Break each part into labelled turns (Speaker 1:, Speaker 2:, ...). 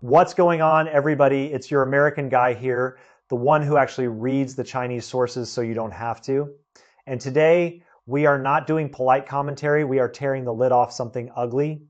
Speaker 1: What's going on, everybody? It's your American guy here, the one who actually reads the Chinese sources so you don't have to. And today, we are not doing polite commentary. We are tearing the lid off something ugly,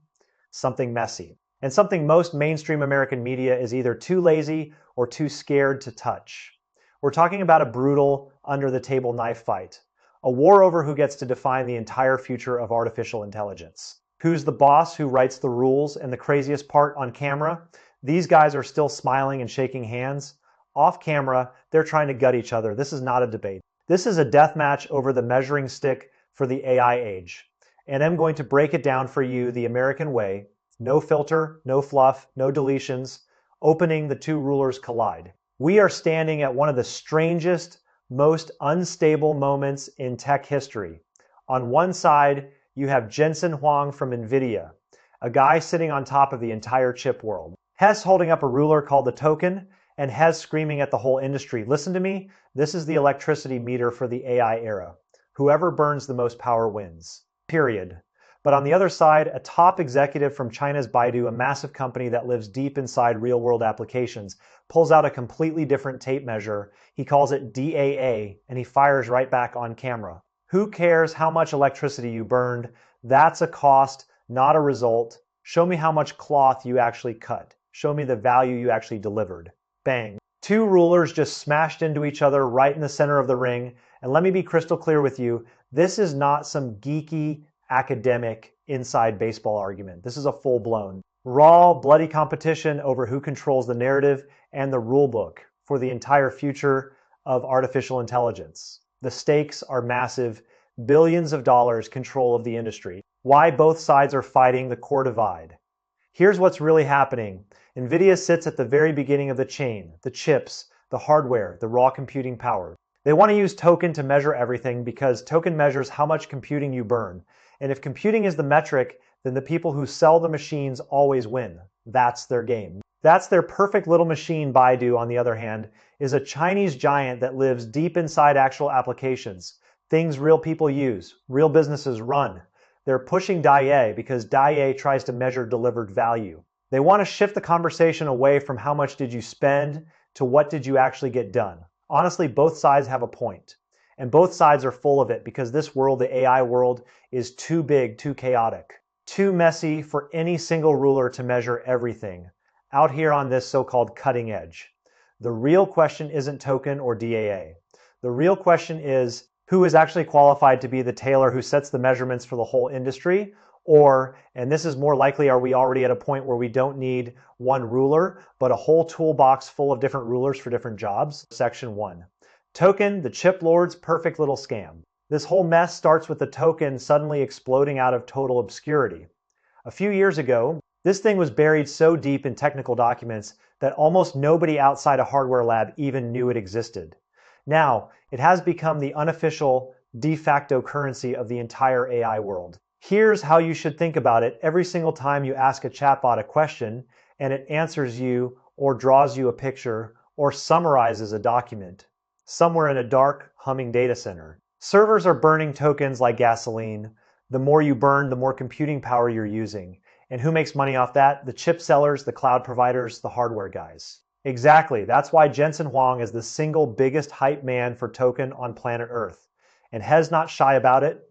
Speaker 1: something messy, and something most mainstream American media is either too lazy or too scared to touch. We're talking about a brutal, under-the-table knife fight, a war over who gets to define the entire future of artificial intelligence. Who's the boss who writes the rules? And the craziest part, on camera, these guys are still smiling and shaking hands. Off camera, they're trying to gut each other. This is not a debate. This is a death match over the measuring stick for the AI age. And I'm going to break it down for you the American way. No filter, no fluff, no deletions. Opening the two rulers collide. We are standing at one of the strangest, most unstable moments in tech history. On one side, you have Jensen Huang from NVIDIA, a guy sitting on top of the entire chip world. Hess holding up a ruler called the token, and Hess screaming at the whole industry, listen to me, this is the electricity meter for the AI era. Whoever burns the most power wins. Period. But on the other side, a top executive from China's Baidu, a massive company that lives deep inside real-world applications, pulls out a completely different tape measure. He calls it DAA, and he fires right back on camera. Who cares how much electricity you burned? That's a cost, not a result. Show me how much cloth you actually cut. Show me the value you actually delivered. Bang. Two rulers just smashed into each other right in the center of the ring. And let me be crystal clear with you, this is not some geeky, academic, inside baseball argument. This is a full-blown, raw, bloody competition over who controls the narrative and the rule book for the entire future of artificial intelligence. The stakes are massive, billions of dollars control of the industry. Why both sides are fighting the core divide. Here's what's really happening. NVIDIA sits at the very beginning of the chain, the chips, the hardware, the raw computing power. They want to use token to measure everything because token measures how much computing you burn. And if computing is the metric, then the people who sell the machines always win. That's their game. That's their perfect little machine. Baidu, on the other hand, is a Chinese giant that lives deep inside actual applications, things real people use, real businesses run. They're pushing DAA because DAA tries to measure delivered value. They want to shift the conversation away from how much did you spend to what did you actually get done. Honestly, both sides have a point. And both sides are full of it because this world, the AI world, is too big, too chaotic, too messy for any single ruler to measure everything out here on this so-called cutting edge. The real question isn't token or DAA. The real question is who is actually qualified to be the tailor who sets the measurements for the whole industry, or, and this is more likely, are we already at a point where we don't need one ruler, but a whole toolbox full of different rulers for different jobs? Section 1. Token, the chip lord's perfect little scam. This whole mess starts with the token suddenly exploding out of total obscurity. A few years ago, this thing was buried so deep in technical documents that almost nobody outside a hardware lab even knew it existed. Now, it has become the unofficial, de facto currency of the entire AI world. Here's how you should think about it every single time you ask a chatbot a question and it answers you or draws you a picture or summarizes a document somewhere in a dark, humming data center. Servers are burning tokens like gasoline. The more you burn, the more computing power you're using. And who makes money off that? The chip sellers, the cloud providers, the hardware guys. Exactly. That's why Jensen Huang is the single biggest hype man for token on planet Earth. And He's not shy about it.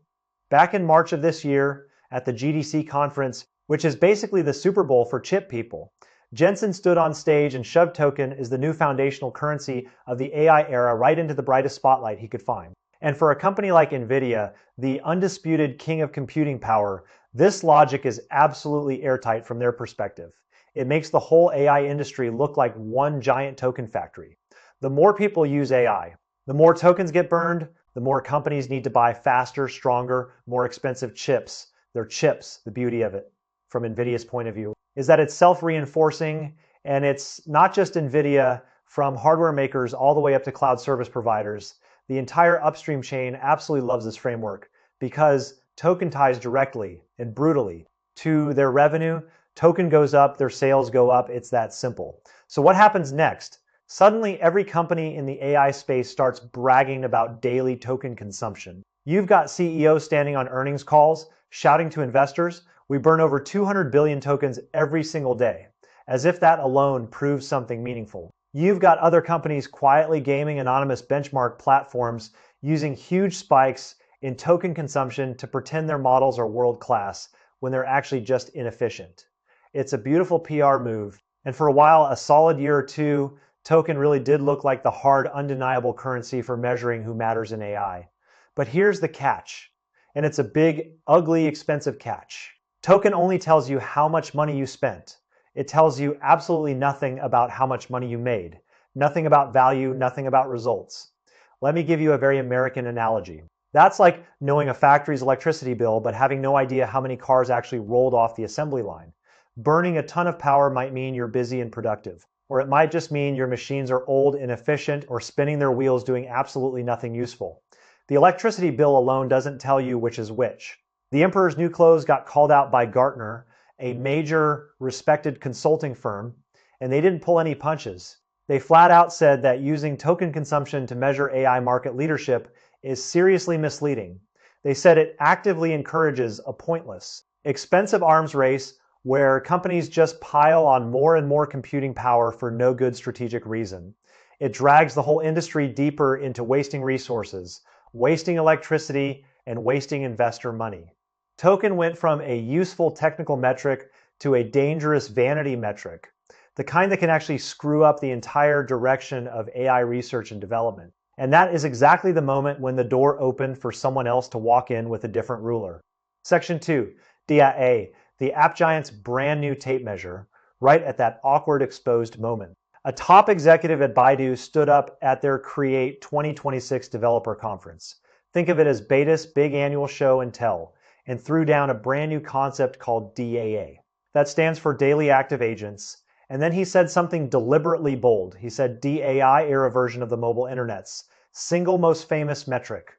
Speaker 1: Back in March of this year, at the GDC conference, which is basically the Super Bowl for chip people, Jensen stood on stage and shoved token as the new foundational currency of the AI era right into the brightest spotlight he could find. And for a company like NVIDIA, the undisputed king of computing power, this logic is absolutely airtight from their perspective. It makes the whole AI industry look like one giant token factory. The more people use AI, the more tokens get burned, the more companies need to buy faster, stronger, more expensive chips. They're chips, the beauty of it, from NVIDIA's point of view, is that it's self-reinforcing, and it's not just NVIDIA, from hardware makers all the way up to cloud service providers. The entire upstream chain absolutely loves this framework because token ties directly and brutally to their revenue. Token goes up, their sales go up. It's that simple. So what happens next? Suddenly, every company in the AI space starts bragging about daily token consumption. You've got CEOs standing on earnings calls, shouting to investors, we burn over 200 billion tokens every single day. as if that alone proves something meaningful. You've got other companies quietly gaming anonymous benchmark platforms using huge spikes in token consumption to pretend their models are world-class when they're actually just inefficient. It's a beautiful PR move, and for a while, a solid year or two, token really did look like the hard, undeniable currency for measuring who matters in AI. But here's the catch, and it's a big, ugly, expensive catch. Token only tells you how much money you spent. It tells you absolutely nothing about how much money you made, nothing about value, nothing about results. Let me give you a very American analogy. That's like knowing a factory's electricity bill, but having no idea how many cars actually rolled off the assembly line. Burning a ton of power might mean you're busy and productive, or it might just mean your machines are old, inefficient, or spinning their wheels doing absolutely nothing useful. The electricity bill alone doesn't tell you which is which. The Emperor's New Clothes got called out by Gartner, a major respected consulting firm, and they didn't pull any punches. They flat out said that using token consumption to measure AI market leadership is seriously misleading. They said it actively encourages a pointless, expensive arms race where companies just pile on more and more computing power for no good strategic reason. It drags the whole industry deeper into wasting resources, wasting electricity, and wasting investor money. Token went from a useful technical metric to a dangerous vanity metric, the kind that can actually screw up the entire direction of AI research and development. And that is exactly the moment when the door opened for someone else to walk in with a different ruler. Section 2, DIA, the app giant's brand new tape measure, right at that awkward exposed moment. A top executive at Baidu stood up at their Create 2026 developer conference. Think of it as Beta's big annual show and tell, and threw down a brand new concept called DAA. That stands for Daily Active Agents. And then he said something deliberately bold. He said DAI era version of the mobile internet's single most famous metric,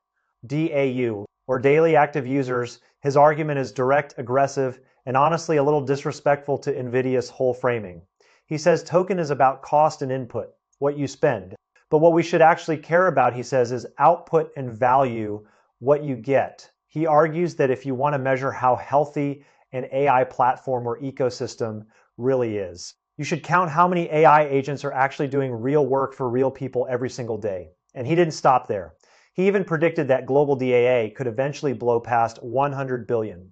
Speaker 1: DAU, or daily active users. His argument is direct, aggressive, and honestly a little disrespectful to NVIDIA's whole framing. He says token is about cost and input, what you spend. But what we should actually care about, he says, is output and value, what you get. He argues that if you want to measure how healthy an AI platform or ecosystem really is, you should count how many AI agents are actually doing real work for real people every single day. And he didn't stop there. He even predicted that global DAA could eventually blow past 100 billion.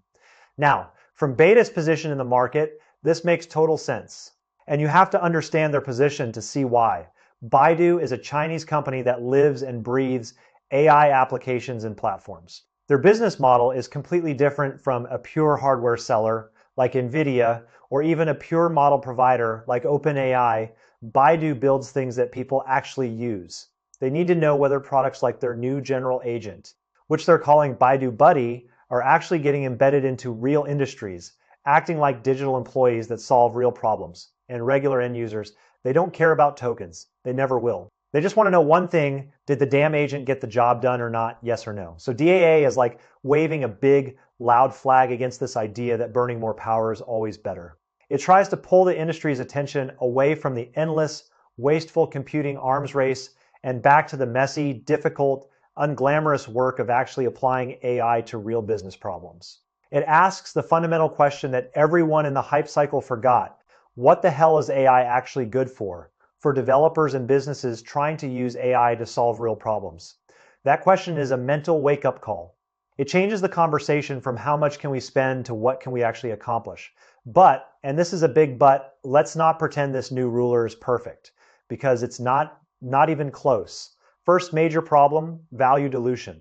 Speaker 1: Now, from Beta's position in the market, this makes total sense. And you have to understand their position to see why. Baidu is a Chinese company that lives and breathes AI applications and platforms. Their business model is completely different from a pure hardware seller like NVIDIA, or even a pure model provider like OpenAI. Baidu builds things that people actually use. They need to know whether products like their new general agent, which they're calling Baidu Buddy, are actually getting embedded into real industries, acting like digital employees that solve real problems. And regular end users, they don't care about tokens. They never will. They just want to know one thing: did the damn agent get the job done or not? Yes or no. So DAA is like waving a big, loud flag against this idea that burning more power is always better. It tries to pull the industry's attention away from the endless, wasteful computing arms race and back to the messy, difficult, unglamorous work of actually applying AI to real business problems. It asks the fundamental question that everyone in the hype cycle forgot: what the hell is AI actually good for developers and businesses trying to use AI to solve real problems? That question is a mental wake-up call. It changes the conversation from how much can we spend to what can we actually accomplish. But, and this is a big but, let's not pretend this new ruler is perfect, because it's not even close. First major problem, value dilution.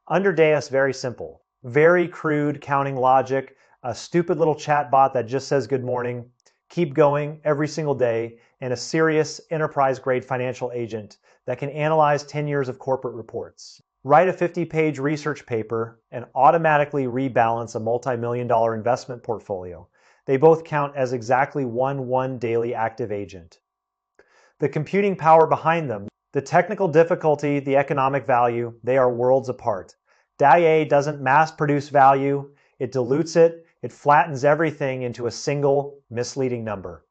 Speaker 1: Under DAIS, very simple. Very crude counting logic, a stupid little chatbot that just says good morning, keep going every single day, and a serious enterprise-grade financial agent that can analyze 10 years of corporate reports, write a 50-page research paper, and automatically rebalance a multi-million-dollar investment portfolio. They both count as exactly one daily active agent. The computing power behind them, the technical difficulty, the economic value, they are worlds apart. DAI doesn't mass-produce value, it dilutes it, it flattens everything into a single, misleading number.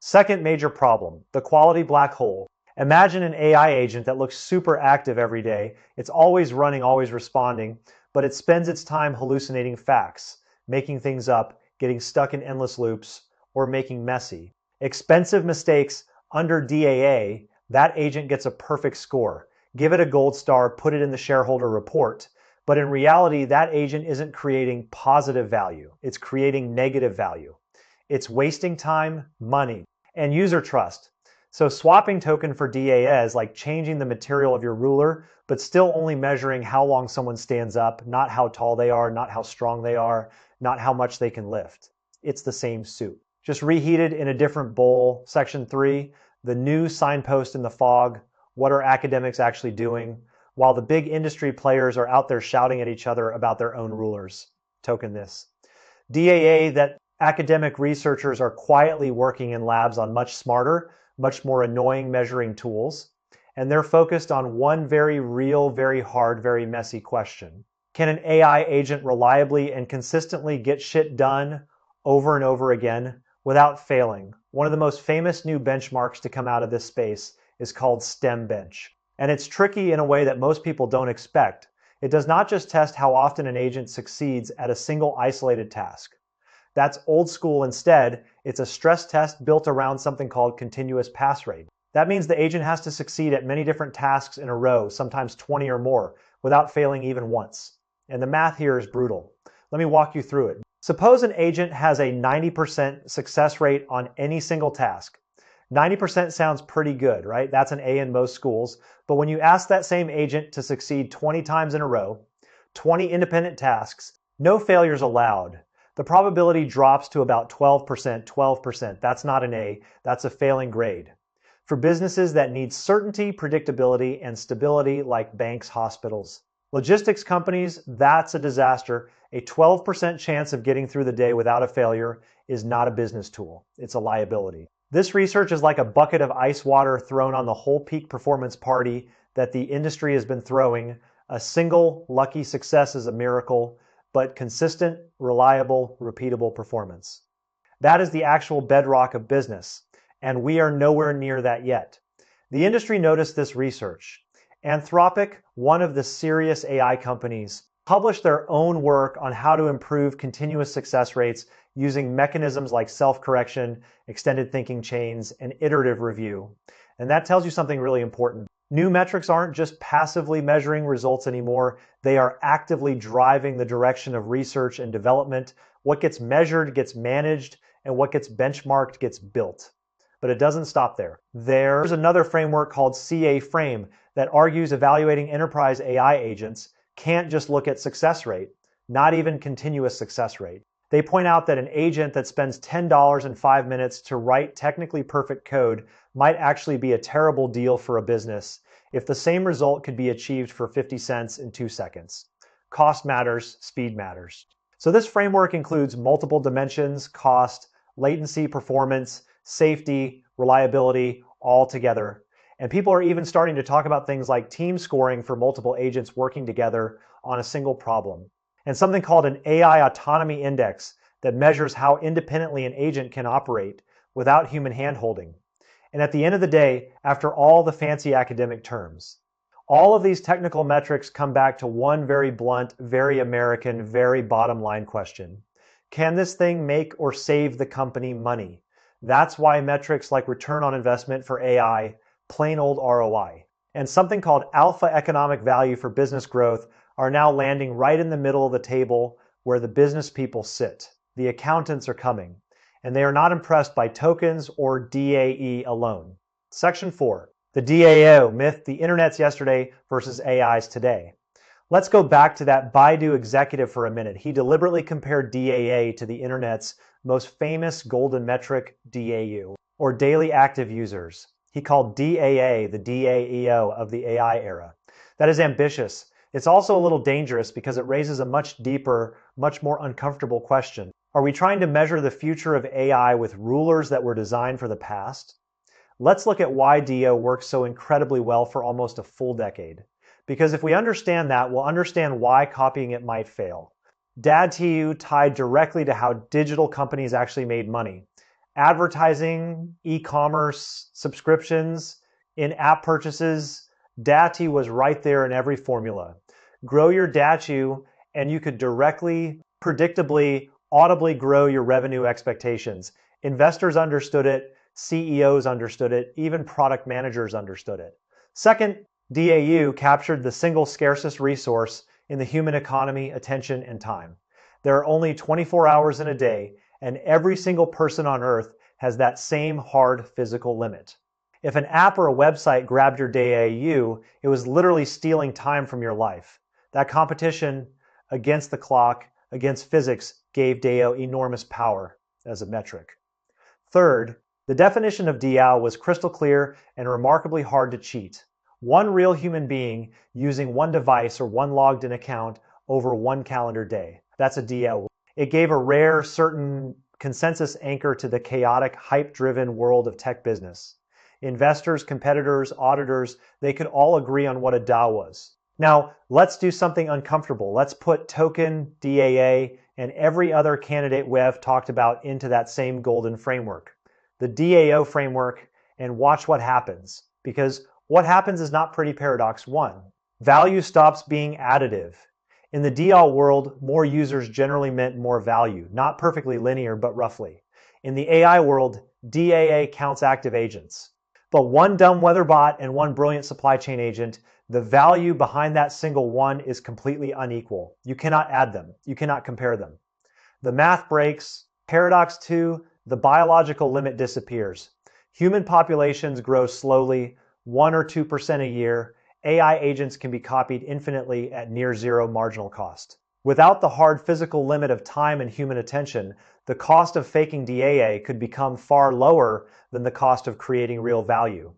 Speaker 1: Second major problem, the quality black hole. Imagine an AI agent that looks super active every day. It's always running, always responding, but it spends its time hallucinating facts, making things up, getting stuck in endless loops, or making messy. Expensive mistakes under DAA, that agent gets a perfect score. Give it a gold star, put it in the shareholder report. But in reality, that agent isn't creating positive value. It's creating negative value. It's wasting time, money, and user trust. So swapping token for DAA is like changing the material of your ruler, but still only measuring how long someone stands up, not how tall they are, not how strong they are, not how much they can lift. It's the same soup, just reheated in a different bowl. Section 3, the new signpost in the fog. What are academics actually doing? While the big industry players are out there shouting at each other about their own rulers. Token this. DAA that academic researchers are quietly working in labs on much smarter, much more annoying measuring tools. And they're focused on one very real, very hard, very messy question. Can an AI agent reliably and consistently get shit done over and over again without failing? One of the most famous new benchmarks to come out of this space is called STEM Bench. And it's tricky in a way that most people don't expect. It does not just test how often an agent succeeds at a single isolated task. That's old school. Instead, it's a stress test built around something called continuous pass rate. That means the agent has to succeed at many different tasks in a row, sometimes 20 or more, without failing even once. And the math here is brutal. Let me walk you through it. Suppose an agent has a 90% success rate on any single task. 90% sounds pretty good, right? That's an A in most schools. But when you ask that same agent to succeed 20 times in a row, 20 independent tasks, no failures allowed, the probability drops to about 12%, 12%. That's not an A, that's a failing grade. For businesses that need certainty, predictability, and stability like banks, hospitals. Logistics companies, that's a disaster. A 12% chance of getting through the day without a failure is not a business tool. It's a liability. This research is like a bucket of ice water thrown on the whole peak performance party that the industry has been throwing. A single lucky success is a miracle, but consistent, reliable, repeatable performance. That is the actual bedrock of business, and we are nowhere near that yet. The industry noticed this research. Anthropic, one of the serious AI companies, published their own work on how to improve continuous success rates using mechanisms like self-correction, extended thinking chains, and iterative review. And that tells you something really important. New metrics aren't just passively measuring results anymore. They are actively driving the direction of research and development. What gets measured gets managed, and what gets benchmarked gets built. But it doesn't stop there. There's another framework called CA Frame that argues evaluating enterprise AI agents can't just look at success rate, not even continuous success rate. They point out that an agent that spends $10 in 5 minutes to write technically perfect code might actually be a terrible deal for a business if the same result could be achieved for 50 cents in 2 seconds. Cost matters, speed matters. So this framework includes multiple dimensions: cost, latency, performance, safety, reliability, all together. And people are even starting to talk about things like team scoring for multiple agents working together on a single problem. And something called an AI autonomy index that measures how independently an agent can operate without human handholding. And at the end of the day, after all the fancy academic terms, all of these technical metrics come back to one very blunt, very American, very bottom line question. Can this thing make or save the company money? That's why metrics like return on investment for AI, plain old ROI, and something called alpha economic value for business growth are now landing right in the middle of the table where the business people sit. The accountants are coming, and they are not impressed by tokens or DAE alone. Section 4, the DAO myth, the internet's yesterday versus AI's today. Let's go back to that Baidu executive for a minute. He deliberately compared DAA to the internet's most famous golden metric, DAU, or daily active users. He called DAA the DAEO of the AI era. That is ambitious. It's also a little dangerous because it raises a much deeper, much more uncomfortable question. Are we trying to measure the future of AI with rulers that were designed for the past? Let's look at why DAO works so incredibly well for almost a full decade. Because if we understand that, we'll understand why copying it might fail. DATU tied directly to how digital companies actually made money. Advertising, e-commerce, subscriptions, in-app purchases, DATU was right there in every formula. Grow your DATU and you could directly, predictably, audibly grow your revenue expectations. Investors understood it, CEOs understood it, even product managers understood it. Second, DAU captured the single scarcest resource in the human economy, attention and time. There are only 24 hours in a day, and every single person on Earth has that same hard physical limit. If an app or a website grabbed your DAU, it was literally stealing time from your life. That competition against the clock, against physics, gave DAO enormous power as a metric. Third, the definition of DAO was crystal clear and remarkably hard to cheat. One real human being using one device or one logged in account over one calendar day. That's a DAO. It gave a rare, certain consensus anchor to the chaotic, hype-driven world of tech business. Investors, competitors, auditors, they could all agree on what a DAO was. Now, let's do something uncomfortable. Let's put token, DAA, and every other candidate we have talked about into that same golden framework, the DAO framework, and watch what happens. Because what happens is not pretty. Paradox 1. Value stops being additive. In the DAO world, more users generally meant more value, not perfectly linear, but roughly. In the AI world, DAA counts active agents. But one dumb weather bot and one brilliant supply chain agent, the value behind that single one is completely unequal. You cannot add them. You cannot compare them. The math breaks. Paradox 2, the biological limit disappears. Human populations grow slowly, 1 or 2% a year. AI agents can be copied infinitely at near zero marginal cost. Without the hard physical limit of time and human attention, the cost of faking DAA could become far lower than the cost of creating real value.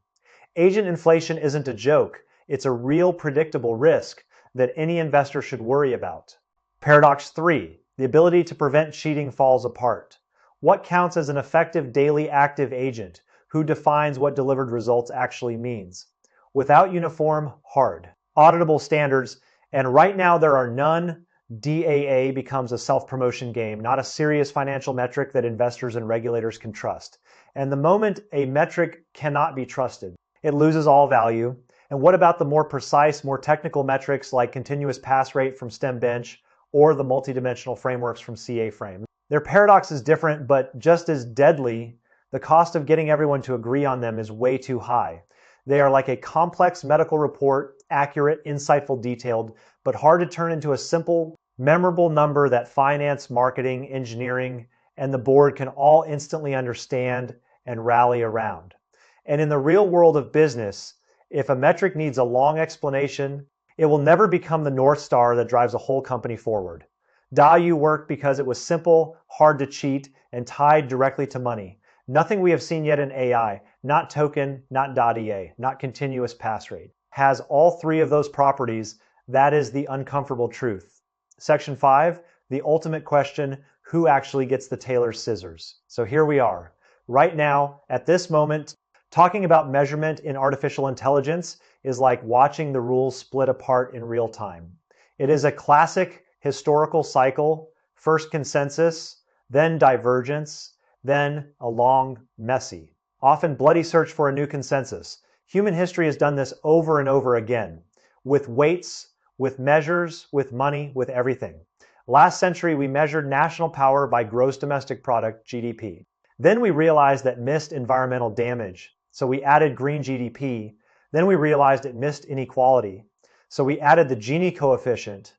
Speaker 1: Agent inflation isn't a joke. It's a real predictable risk that any investor should worry about. Paradox 3. The ability to prevent cheating falls apart. What counts as an effective daily active agent? Who defines what delivered results actually means? Without uniform, hard, auditable standards, and right now there are none, DAA becomes a self-promotion game, not a serious financial metric that investors and regulators can trust. And the moment a metric cannot be trusted, it loses all value. And what about the more precise, more technical metrics like continuous pass rate from STEM Bench or the multidimensional frameworks from CA Frame? Their paradox is different, but just as deadly, the cost of getting everyone to agree on them is way too high. They are like a complex medical report, accurate, insightful, detailed, but hard to turn into a simple, memorable number that finance, marketing, engineering, and the board can all instantly understand and rally around. And in the real world of business, if a metric needs a long explanation, it will never become the North Star that drives a whole company forward. DAU worked because it was simple, hard to cheat, and tied directly to money. Nothing we have seen yet in AI, not token, not DAA, not continuous pass rate, has all three of those properties. That is the uncomfortable truth. Section 5, the ultimate question, who actually gets the tailor's scissors? So here we are. Right now, at this moment, talking about measurement in artificial intelligence is like watching the rules split apart in real time. It is a classic historical cycle, first consensus, then divergence, then a long, messy, often bloody search for a new consensus. Human history has done this over and over again, with weights, with measures, with money, with everything. Last century, we measured national power by gross domestic product, GDP. Then we realized that missed environmental damage, so we added green GDP. Then we realized it missed inequality, so we added the Gini coefficient.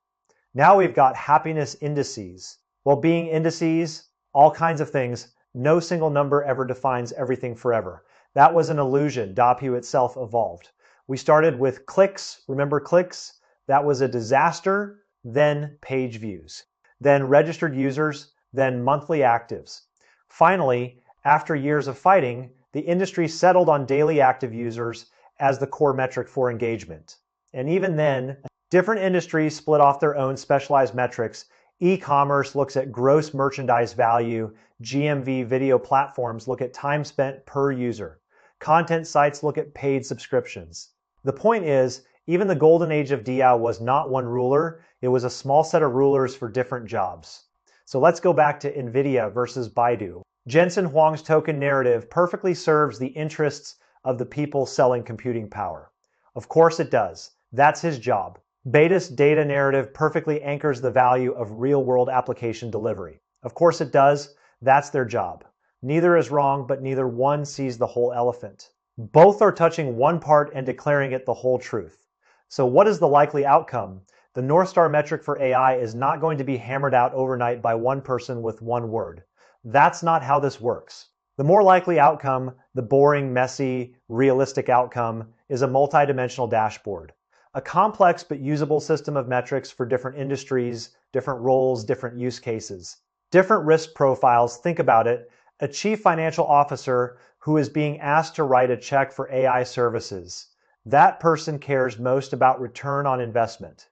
Speaker 1: Now we've got happiness indices. Well-being indices, all kinds of things. No single number ever defines everything forever. That was an illusion. DAPU itself evolved. We started with clicks. Remember clicks? That was a disaster. Then page views. Then registered users. Then monthly actives. Finally, after years of fighting, the industry settled on daily active users as the core metric for engagement. And even then, different industries split off their own specialized metrics. E-commerce looks at gross merchandise value. GMV video platforms look at time spent per user. Content sites look at paid subscriptions. The point is, even the golden age of DAO was not one ruler. It was a small set of rulers for different jobs. So let's go back to NVIDIA versus Baidu. Jensen Huang's token narrative perfectly serves the interests of the people selling computing power. Of course it does. That's his job. Beta's data narrative perfectly anchors the value of real-world application delivery. Of course it does. That's their job. Neither is wrong, but neither one sees the whole elephant. Both are touching one part and declaring it the whole truth. So what is the likely outcome? The North Star metric for AI is not going to be hammered out overnight by one person with one word. That's not how this works. The more likely outcome, the boring, messy, realistic outcome, is a multidimensional dashboard. A complex but usable system of metrics for different industries, different roles, different use cases. Different risk profiles. Think about it. A chief financial officer who is being asked to write a check for AI services. That person cares most about return on investment.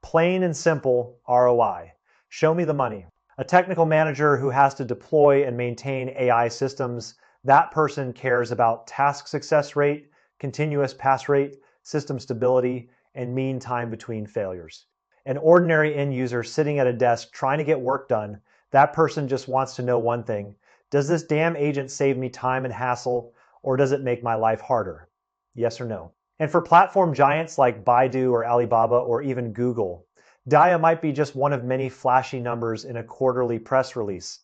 Speaker 1: Plain and simple ROI. Show me the money. A technical manager who has to deploy and maintain AI systems. That person cares about task success rate, continuous pass rate, system stability, and mean time between failures. An ordinary end user sitting at a desk trying to get work done. That person just wants to know one thing. Does this damn agent save me time and hassle, or does it make my life harder? Yes or no? And for platform giants like Baidu or Alibaba or even Google, DIA might be just one of many flashy numbers in a quarterly press release.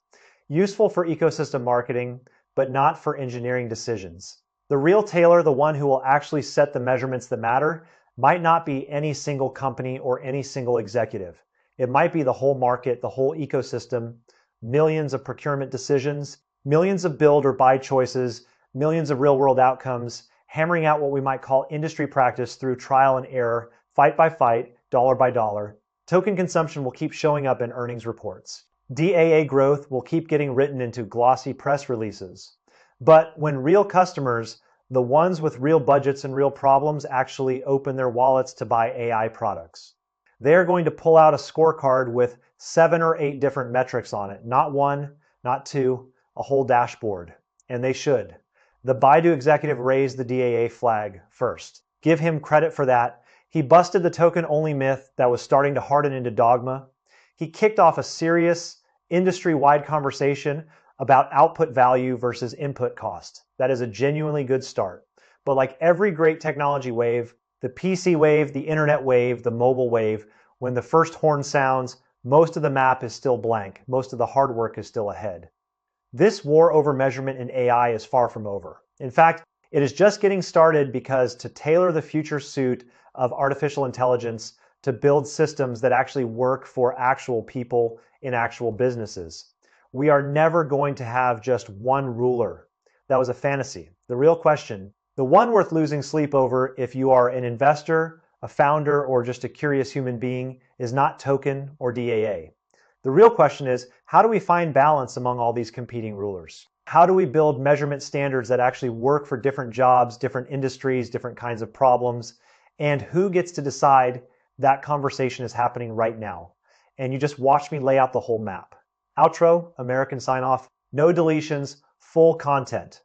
Speaker 1: Useful for ecosystem marketing, but not for engineering decisions. The real tailor, the one who will actually set the measurements that matter, might not be any single company or any single executive. It might be the whole market, the whole ecosystem, millions of procurement decisions, millions of build or buy choices, millions of real-world outcomes, hammering out what we might call industry practice through trial and error, fight by fight, dollar by dollar. Token consumption will keep showing up in earnings reports. DAA growth will keep getting written into glossy press releases. But when real customers, the ones with real budgets and real problems, actually open their wallets to buy AI products, they're going to pull out a scorecard with 7 or 8 different metrics on it. Not one, not two, a whole dashboard. And they should. The Baidu executive raised the DAA flag first. Give him credit for that. He busted the token-only myth that was starting to harden into dogma. He kicked off a serious, industry-wide conversation about output value versus input cost. That is a genuinely good start. But like every great technology wave, the PC wave, the internet wave, the mobile wave, when the first horn sounds, most of the map is still blank. Most of the hard work is still ahead. This war over measurement in AI is far from over. In fact, it is just getting started because to tailor the future suit of artificial intelligence to build systems that actually work for actual people in actual businesses, we are never going to have just one ruler. That was a fantasy. The real question, the one worth losing sleep over if you are an investor, a founder, or just a curious human being, is not token or DAA. The real question is, how do we find balance among all these competing rulers? How do we build measurement standards that actually work for different jobs, different industries, different kinds of problems? And who gets to decide? That conversation is happening right now. And you just watch me lay out the whole map. Outro, American sign off, no deletions, full content.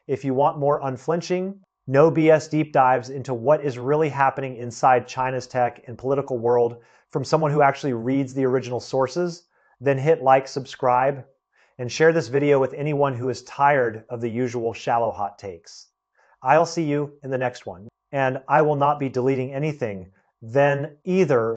Speaker 1: If you want more unflinching, no BS deep dives into what is really happening inside China's tech and political world from someone who actually reads the original sources, then hit like, subscribe, and share this video with anyone who is tired of the usual shallow hot takes. I'll see you in the next one, and I will not be deleting anything then either.